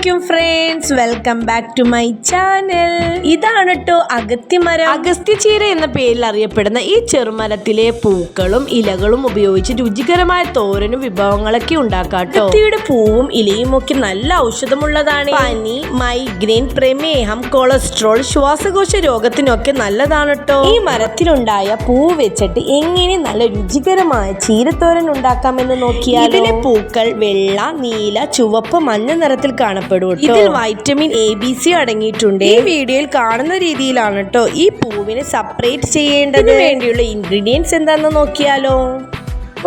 അസ്സലാമലൈക്കും friends, welcome back to my channel. ഇതാണ് കേട്ടോ അഗസ്ത്യമരം. അഗസ്ത്യചീര എന്ന പേരിൽ അറിയപ്പെടുന്ന ഈ ചെറുമരത്തിലെ പൂക്കളും ഇലകളും ഉപയോഗിച്ച് രുചികരമായ തോരനും വിഭവങ്ങളൊക്കെ ഉണ്ടാക്കാം. അഗസ്ത്യയുടെ പൂവും ഇലയും ഒക്കെ നല്ല ഔഷധമുള്ളതാണ്. പനി, മൈഗ്രെയിൻ, പ്രമേഹം, കൊളസ്ട്രോൾ, ശ്വാസകോശ രോഗത്തിനൊക്കെ നല്ലതാണ് കേട്ടോ. ഈ മരത്തിലുണ്ടായ പൂ വെച്ചിട്ട് എങ്ങനെ നല്ല രുചികരമായ ചീരത്തോരൻ ഉണ്ടാക്കാമെന്ന് നോക്കിയാൽ ഇതിലെ പൂക്കൾ വെള്ള, നീല, ചുവപ്പ്, മഞ്ഞ നിറത്തിൽ കാണപ്പെടും. ഇതിൽ വൈറ്റമിൻ എ, ബി, സി അടങ്ങിയിട്ടുണ്ട്. ഈ വീഡിയോയിൽ കാണുന്ന രീതിയിലാണ് കേട്ടോ ഈ പൂവിനെ സെപ്പറേറ്റ് ചെയ്യേണ്ടത്. വേണ്ടിയുള്ള ഇൻഗ്രീഡിയൻസ് എന്താണെന്ന് നോക്കിയാലോ.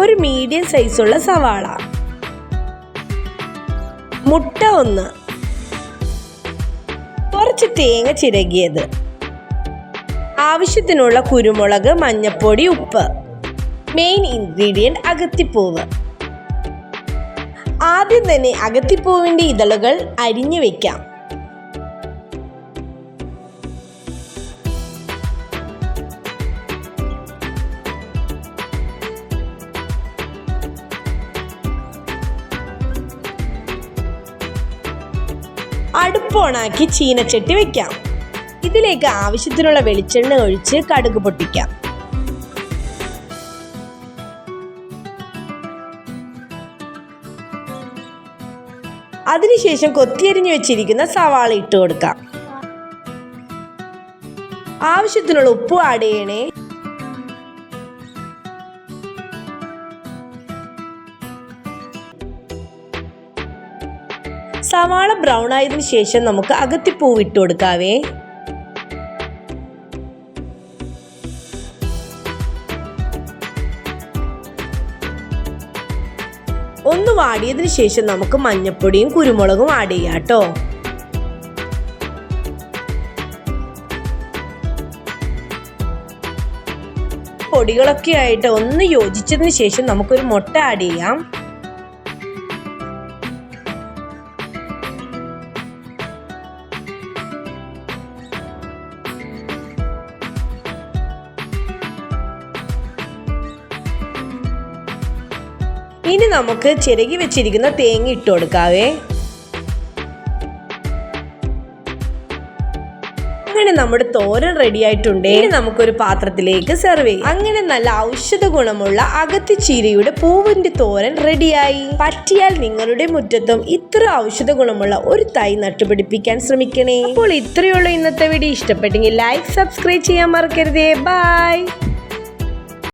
ഒരു മീഡിയം സൈസുള്ള സവാള, മുട്ട 1, കുറച്ച് തേങ്ങ ചിരകിയത്, ആവശ്യത്തിനുള്ള കുരുമുളക്, മഞ്ഞൾപ്പൊടി, ഉപ്പ്. മെയിൻ ഇൻഗ്രീഡിയന്റ് അഗത്തിപ്പൂവ്. ആദ്യം തന്നെ അഗത്തിപ്പൂവിന്റെ ഇതളുകൾ അരിഞ്ഞു വെക്കാം. അടുപ്പ് ഓണാക്കി ചീനച്ചട്ടി വെക്കാം. ഇതിലേക്ക് ആവശ്യത്തിനുള്ള വെളിച്ചെണ്ണ ഒഴിച്ച് കടുക് പൊട്ടിക്കാം. അതിനുശേഷം കൊത്തിയരിഞ്ഞു വെച്ചിരിക്കുന്ന സവാള ഇട്ട് കൊടുക്കാം. ആവശ്യത്തിനുള്ള ഉപ്പ് ആഡ് ചെയ്യണേ. സവാള ബ്രൗൺ ആയതിനു ശേഷം നമുക്ക് അഗത്തിപ്പൂവ് ഇട്ട് കൊടുക്കാവേ. ഒന്ന് വാടിയതിനു ശേഷം നമുക്ക് മഞ്ഞൾപ്പൊടിയും കുരുമുളകും ആഡ് ചെയ്യാം കേട്ടോ. പൊടികളൊക്കെ ആയിട്ട് ഒന്ന് യോജിച്ചതിന് ശേഷം നമുക്കൊരു മുട്ട ആഡ് ചെയ്യാം. ഇനി നമുക്ക് ചിരകി വെച്ചിരിക്കുന്ന തേങ്ങ ഇട്ട് കൊടുക്കാവേ. അങ്ങനെ നമ്മുടെ തോരൻ റെഡി ആയിട്ടുണ്ട്. ഇനി നമുക്കൊരു പാത്രത്തിലേക്ക് സെർവ് ചെയ്യാം. അങ്ങനെ നല്ല ഔഷധ ഗുണമുള്ള അഗത്തിച്ചീരയുടെ പൂവിന്റെ തോരൻ റെഡിയായി. പറ്റിയാൽ നിങ്ങളുടെ മുറ്റത്തും ഇത്ര ഔഷധ ഗുണമുള്ള ഒരു തൈ നട്ടുപിടിപ്പിക്കാൻ ശ്രമിക്കണേ. അപ്പോൾ ഇത്രയുള്ള ഇന്നത്തെ വീഡിയോ ഇഷ്ടപ്പെട്ടെങ്കിൽ ലൈക്ക്, സബ്സ്ക്രൈബ് ചെയ്യാൻ മറക്കരുതേ. ബൈ.